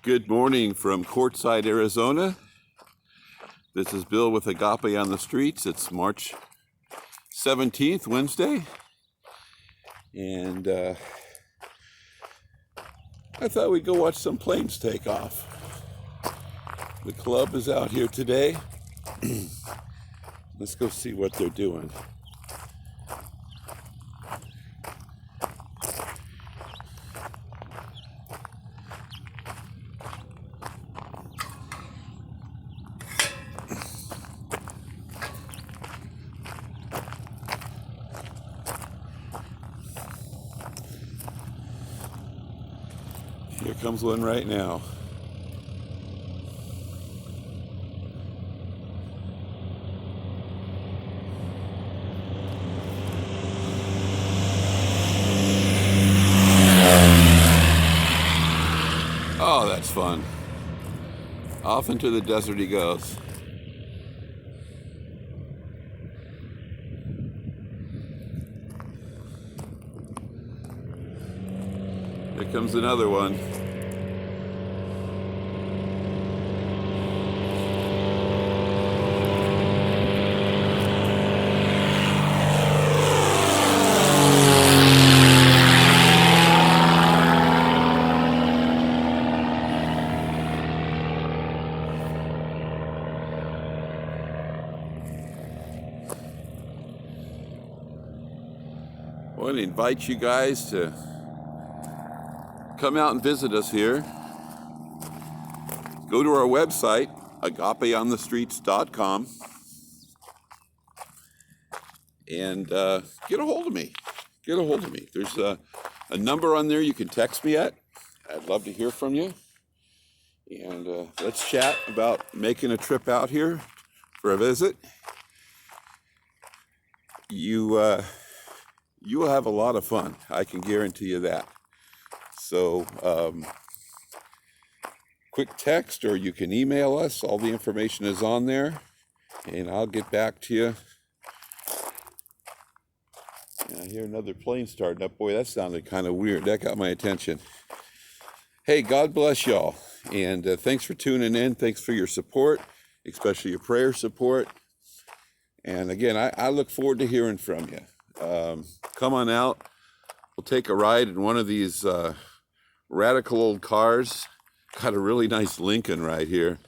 Good morning from Quartzsite, Arizona. This is Bill with Agape on the Streets. It's March 17th, Wednesday. And I thought we'd go watch some planes take off. The club is out here today. Let's go see what they're doing. Here comes one right now. Oh, that's fun. Off into the desert he goes. Here comes another one. I want to invite you guys to come out and visit us here. Go to our website, agapeonthestreets.com, and get a hold of me. Get a hold of me. There's a number on there you can text me at. I'd love to hear from you. And let's chat about making a trip out here for a visit. You will have a lot of fun. I can guarantee you that. So, quick text, or you can email us. All the information is on there, and I'll get back to you. And I hear another plane starting up. Boy, that sounded kind of weird. That got my attention. Hey, God bless y'all, and thanks for tuning in. Thanks for your support, especially your prayer support. And again, I look forward to hearing from you. Come on out. We'll take a ride in one of these radical old cars. Got a really nice Lincoln right here.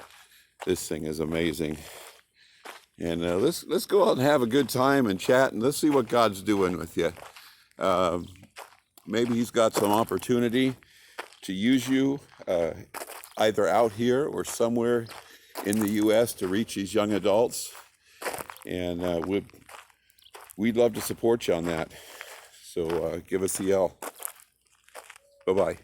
This thing is amazing. And let's go out and have a good time and chat, and let's see what God's doing with you. Maybe He's got some opportunity to use you either out here or somewhere in the U.S. to reach these young adults. And we'd love to support you on that. So give us a yell. Bye-bye.